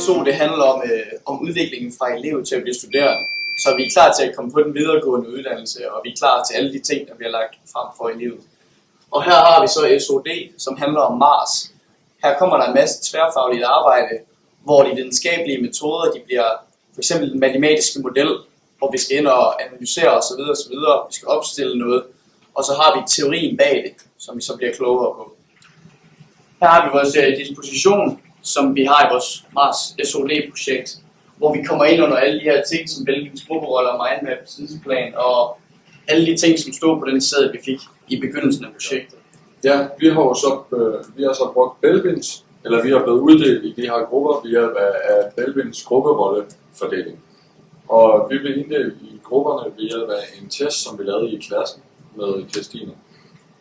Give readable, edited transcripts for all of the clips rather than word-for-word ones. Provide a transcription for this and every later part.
2 det handler om udviklingen fra elev til at blive studerende. Så vi er klar til at komme på den videregående uddannelse, og vi er klar til alle de ting, der bliver lagt frem for eleven. Og her har vi så SOD, som handler om Mars. Her kommer der en masse tværfagligt arbejde, hvor de videnskabelige metoder de bliver for eksempel den matematiske model, hvor vi skal ind og analysere osv. Vi skal opstille noget, og så har vi teorien bag det, som vi så bliver klogere på. Her har vi vores disposition, som vi har i vores Mars SOD-projekt, hvor vi kommer ind under alle de her ting, som Belvins grupperoller, mindmap, tidsplan og alle de ting, som stod på den seddel, vi fik i begyndelsen af projektet. Ja, vi har så brugt Belvins, eller vi har blevet uddelt i de her grupper via af Belvins grupperollefordeling. Og vi blev inddelt i grupperne ved hjælp af en test, som vi lavede i klassen med Christine.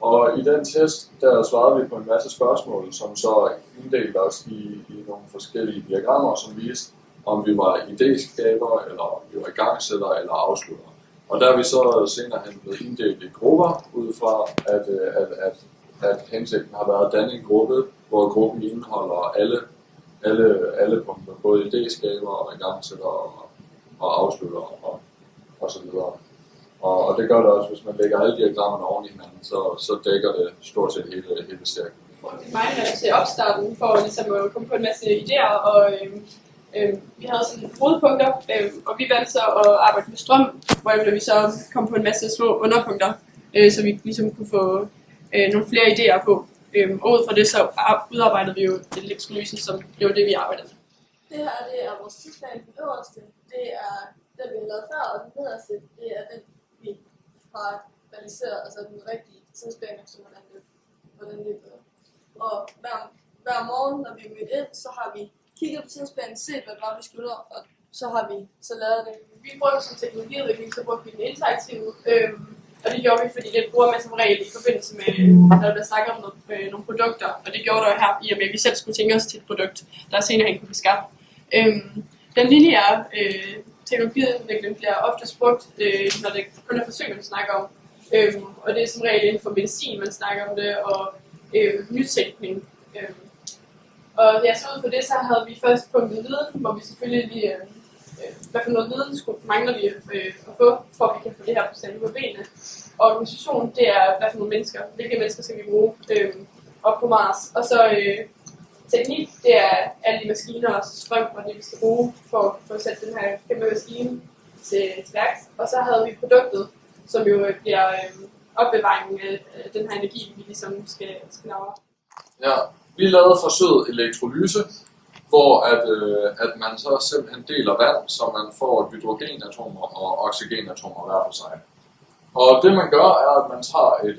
Og i den test, der svarede vi på en masse spørgsmål, som så inddelte os i nogle forskellige diagrammer, som viste, om vi var idéskaber, eller om vi var igangsætter eller afslutter. Og der er vi så senere hen blevet inddelt i grupper, ud fra at hensigten har været at danne en gruppe, hvor gruppen indeholder alle punkter, både idéskaber og igangsætter og afslutter og så videre. Og det gør det også, hvis man lægger alle diagrammerne oven i hinanden, så dækker det stort set hele cirklen. Mindmap til opstarten for ligesom at komme på en masse idéer, og vi havde sådan hovedpunkter, og vi valgte så at arbejde med strøm, hvor vi så kom på en masse små underpunkter, så vi ligesom kunne få nogle flere idéer på. Og ud fra det så udarbejdede vi jo elektrolysen, som det var det, vi arbejdede med. Det her det er vores tidsplan. Den øverste, det er den, vi har lavet før, og den nederste, det er den, vi har realiseret, altså den rigtige tidsplan, som hvordan det er. Og hver morgen, når vi er mødt ind, så har vi kigget på tidsplanen, set hvad det var, vi skulle, og så har vi så lavet det. Vi brugte som teknologiudvikling, så brugte vi den interaktive, og det gjorde vi, fordi det bruger man som regel i forbindelse med, når der bliver snakket om nogle produkter, og det gjorde der jo her, i og med at vi selv skulle tænke os til et produkt, der senere hen kunne beskaffe. Den lineære teknologiudvikling bliver oftest brugt, når det kun er forsøg, man snakker om, og det er som regel inden for medicin, man snakker om det, og nytænkning. Og ja, så ud på det, så havde vi først punktet viden, hvor vi selvfølgelig lige, hvad for noget viden mangler vi at få, for at vi kan få det her procent på benene. Og organisation, det er, hvad for nogle mennesker, hvilke mennesker skal vi bruge op på Mars. Og så teknik, det er alle de maskiner og strøm, og det vi skal bruge for at sætte den her kæmpe maskine til værks. Og så havde vi produktet, som jo bliver opbevaringen af den her energi, vi ligesom skal lave. Ja, vi lavede forsøget elektrolyse, hvor at man så simpelthen deler vand, så man får hydrogenatomer og oxygenatomer hver for sig. Og det man gør, er, at man tager et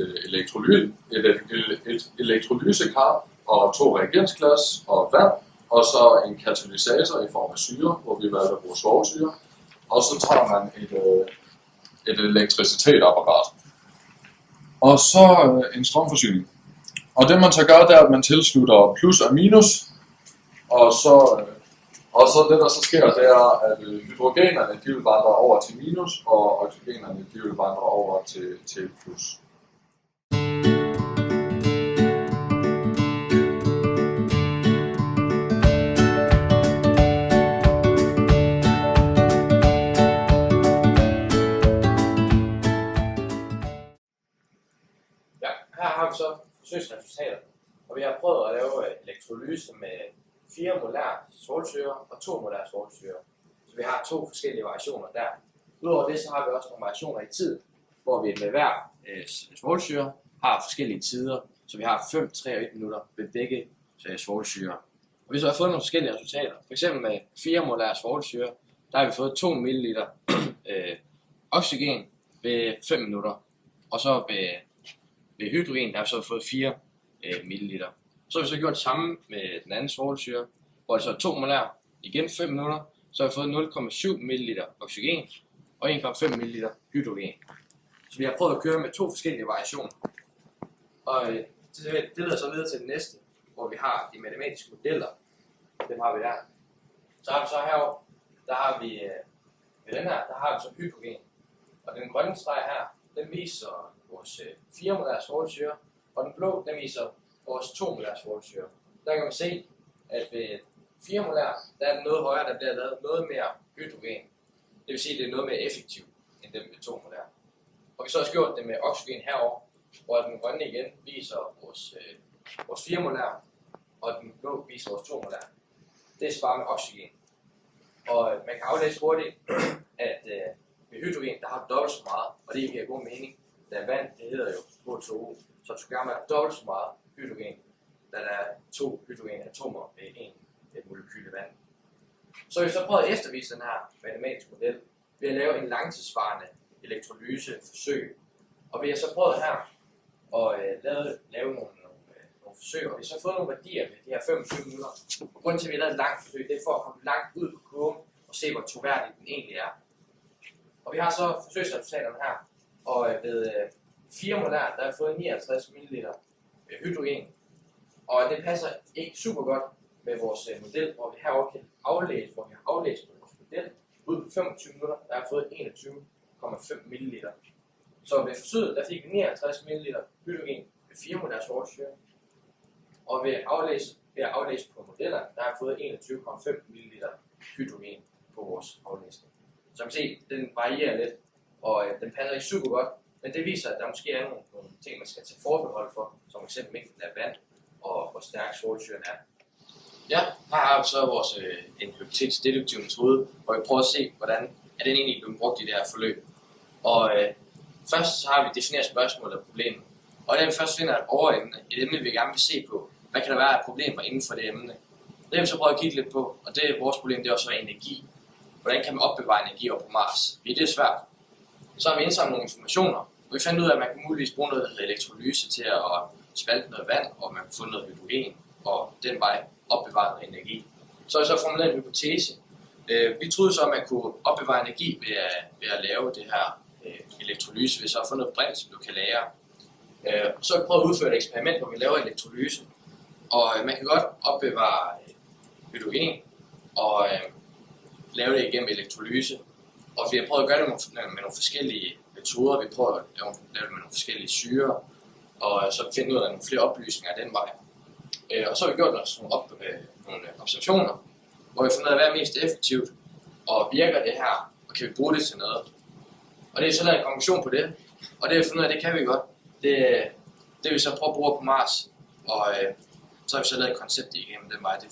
elektrolysekar og 2 reagensglas og vand, og så en katalysator i form af syre, hvor vi valgte at bruge svovlsyre. Og så tager man et elektricitetsapparat. Og så en strømforsyning. Og det man så gør, det er, at man tilslutter plus og minus, og så det der så sker, det er, at hydrogenerne de vil vandre over til minus, og oxygenerne de vil vandre over til plus. Ja, her har vi så forsøgsresultater, og vi har prøvet at lave elektrolyse med 4 molær svovlsyre og 2 molær svovlsyre. Så vi har 2 forskellige variationer der. Udover det så har vi også nogle variationer i tid, hvor vi med hver svovlsyre har forskellige tider. Så vi har 5, 3 og 1 minutter ved begge svovlsyre. Og vi så har fået nogle forskellige resultater. For eksempel med 4 molær svovlsyre, der har vi fået 2 ml oxygen ved 5 minutter. Og så ved hydrogen, der har vi så fået 4 ml. Så har vi så gjort det samme med den anden svovlsyre, hvor det så er 2 molær, igen 5 minutter, så har vi fået 0,7 ml oxygen og 1,5 ml hydrogen. Så vi har prøvet at køre med 2 forskellige variationer. Og det leder så videre til det næste, hvor vi har de matematiske modeller. Dem har vi der. Så har vi så herovre, der har vi med den her, der har vi så hydrogen. Og den grønne streg her, den viser vores 4 molær svovlsyre, og den blå, den viser vores 2 molær svovlsyre. Der kan man se, at ved 4 molær, der er den noget højere, der bliver lavet noget mere hydrogen. Det vil sige, at det er noget mere effektivt end den med 2 molær. Og vi så også gjort det med oxygen herover, hvor den grønne igen viser vores 4 molær, og den blå viser vores 2 molær. Det er sparet med oxygen. Og man kan aflæse hurtigt, at med hydrogen, der har du dobbelt så meget, og det giver god mening. Da vand, det hedder jo H2O, så du skal have dobbelt så meget hydrogen, da der er 2 hydrogenatomer med et molekyle vand. Så har vi så prøvet at eftervise den her matematiske model ved at lave en langtidsvarende elektrolyseforsøg. Og vi har så prøvet her at lave nogle forsøg, og vi har så fået nogle værdier ved de her 25 minutter. Og grunden til, at vi har lavet et langt forsøg, det er for at komme langt ud på kurven og se, hvor troværdig den egentlig er. Og vi har så forsøgsresultaterne her, og ved 4 molær, der har fået 59 ml hydrogen. Og det passer ikke super godt med vores model, hvor vi herovre kan aflæse, hvor vi har aflæst på vores model. Ud på 25 minutter, der har fået 21,5 ml. Så ved forsøget, der fik vi 59 ml hydrogen ved 4 molær sortsyre. Og ved at aflæse på modellerne, der har fået 21,5 ml hydrogen på vores aflæsning. Så man kan se, den varierer lidt, og den passer ikke super godt, men det viser, at der måske er nogle ting, man skal tage forbehold for, som eksempel mængden af vand og hvor stærk sortsyren er. Ja, her har vi så vores en hypotetisk deduktiv metode, hvor vi prøver at se, hvordan er den egentlig blevet brugt i det her forløb. Og først så har vi defineret spørgsmålet og problemet. Og da vi først finder et overemne, et emne vi gerne vil se på, hvad kan der være af problemer inden for det emne. Det har vi så prøvet at kigge lidt på, og det er vores problem, det er også energi. Hvordan kan man opbevare energi over på Mars? Det er svært. Så har vi indsamlet nogle informationer, og vi fandt ud af, at man kan muligvis bruge noget, der hedder elektrolyse til at spalte noget vand, og man kan få noget hydrogen, og den vej opbevare noget energi. Så har vi så formuleret en hypotese. Vi troede så, at man kunne opbevare energi ved at lave det her elektrolyse, ved så at få noget brint, som du kan lagre. Så har vi prøvet at udføre et eksperiment, hvor vi laver elektrolyse, og man kan godt opbevare hydrogen og lave det igennem elektrolyse. Og vi har prøvet at gøre det med nogle forskellige metoder. Vi prøver at lave det med nogle forskellige syrer, og så finde ud af nogle flere oplysninger den vej. Og så har vi gjort nogle observationer, hvor vi har fundet ud af, hvad er mest effektivt, og virker det her, og kan vi bruge det til noget. Og det er så lavet en konklusion på det, og det har vi fundet ud af, det kan vi godt. Det vi så prøver at bruge på Mars, og så har vi så lavet et koncept igennem den vej, det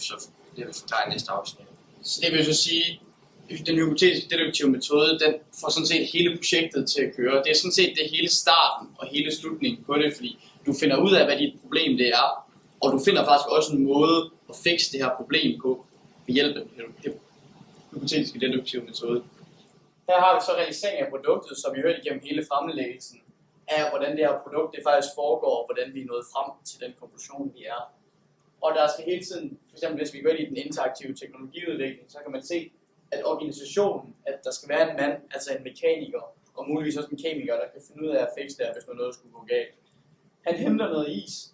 vil forklare i næste afsnit. Så det vil så sige, den hypotetiske deduktive metode, den får sådan set hele projektet til at køre. Det er sådan set det hele starten og hele slutningen på det, fordi du finder ud af, hvad dit problem det er, og du finder faktisk også en måde at fikse det her problem på ved hjælp af den hypotetiske deduktive metode. Her har vi så realisering af produktet, som vi hørte igennem hele fremlæggelsen af, hvordan det her produkt det faktisk foregår, og hvordan vi er nået frem til den konklusion, vi er. Og der skal hele tiden, for eksempel hvis vi går ind i den interaktive teknologiudvikling, så kan man se, at organisationen, at der skal være en mand, altså en mekaniker, og muligvis også en kemiker, der kan finde ud af at fikse det, hvis noget skulle gå galt. Han henter noget is,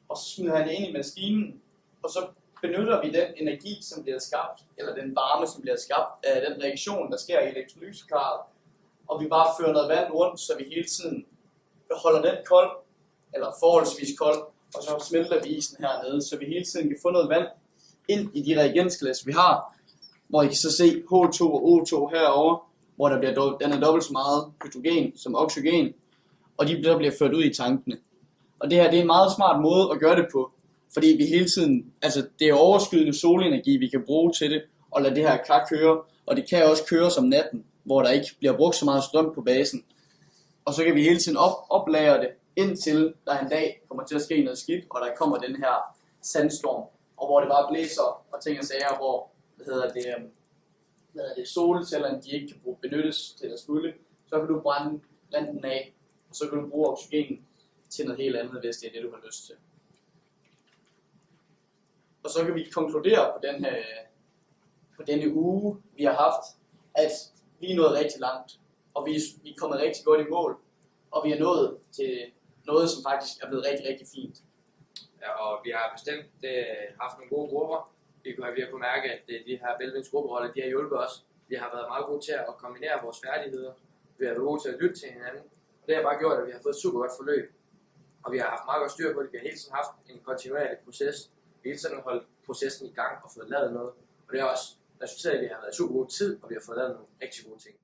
og så smider han det ind i maskinen, og så benytter vi den energi, som bliver skabt, eller den varme, som bliver skabt af den reaktion, der sker i elektrolysekarret, og vi bare fører noget vand rundt, så vi hele tiden holder den kold, eller forholdsvis kold, og så smelter vi isen hernede, så vi hele tiden kan få noget vand ind i de reagensglas, vi har, hvor I kan så se H2 og O2 herovre, hvor der bliver dannet dobbelt så meget hydrogen som oxygen, og de bliver ført ud i tankene. Og det her det er en meget smart måde at gøre det på, fordi vi hele tiden, altså det er overskydende solenergi, vi kan bruge til det, og lade det her kar køre, og det kan også køre som natten, hvor der ikke bliver brugt så meget strøm på basen. Og så kan vi hele tiden oplagre det, indtil der en dag kommer til at ske noget skidt, og der kommer den her sandstorm, og hvor det bare blæser og ting og sager, hvor solcellerne de ikke kan benyttes til deres fulde, så kan du brænde den af, og så kan du bruge oxygen til noget helt andet, hvis det er det, du har lyst til. Og så kan vi konkludere på denne uge, vi har haft, at vi er nået rigtig langt, og vi er kommet rigtig godt i mål, og vi er nået til noget, som faktisk er blevet rigtig, rigtig fint. Ja, og vi har bestemt haft nogle gode grupper. Vi har kunnet mærke, at de her Belvins grupperoller, de har hjulpet os. Vi har været meget gode til at kombinere vores færdigheder. Vi har været gode til at lytte til hinanden. Og det har bare gjort, at vi har fået et super godt forløb. Og vi har haft meget godt styr på det. Vi har hele tiden haft en kontinuerlig proces, hele tiden holdt processen i gang og fået lavet noget. Og det har også resulteret i, at vi har været super god tid, og vi har fået lavet nogle rigtig gode ting.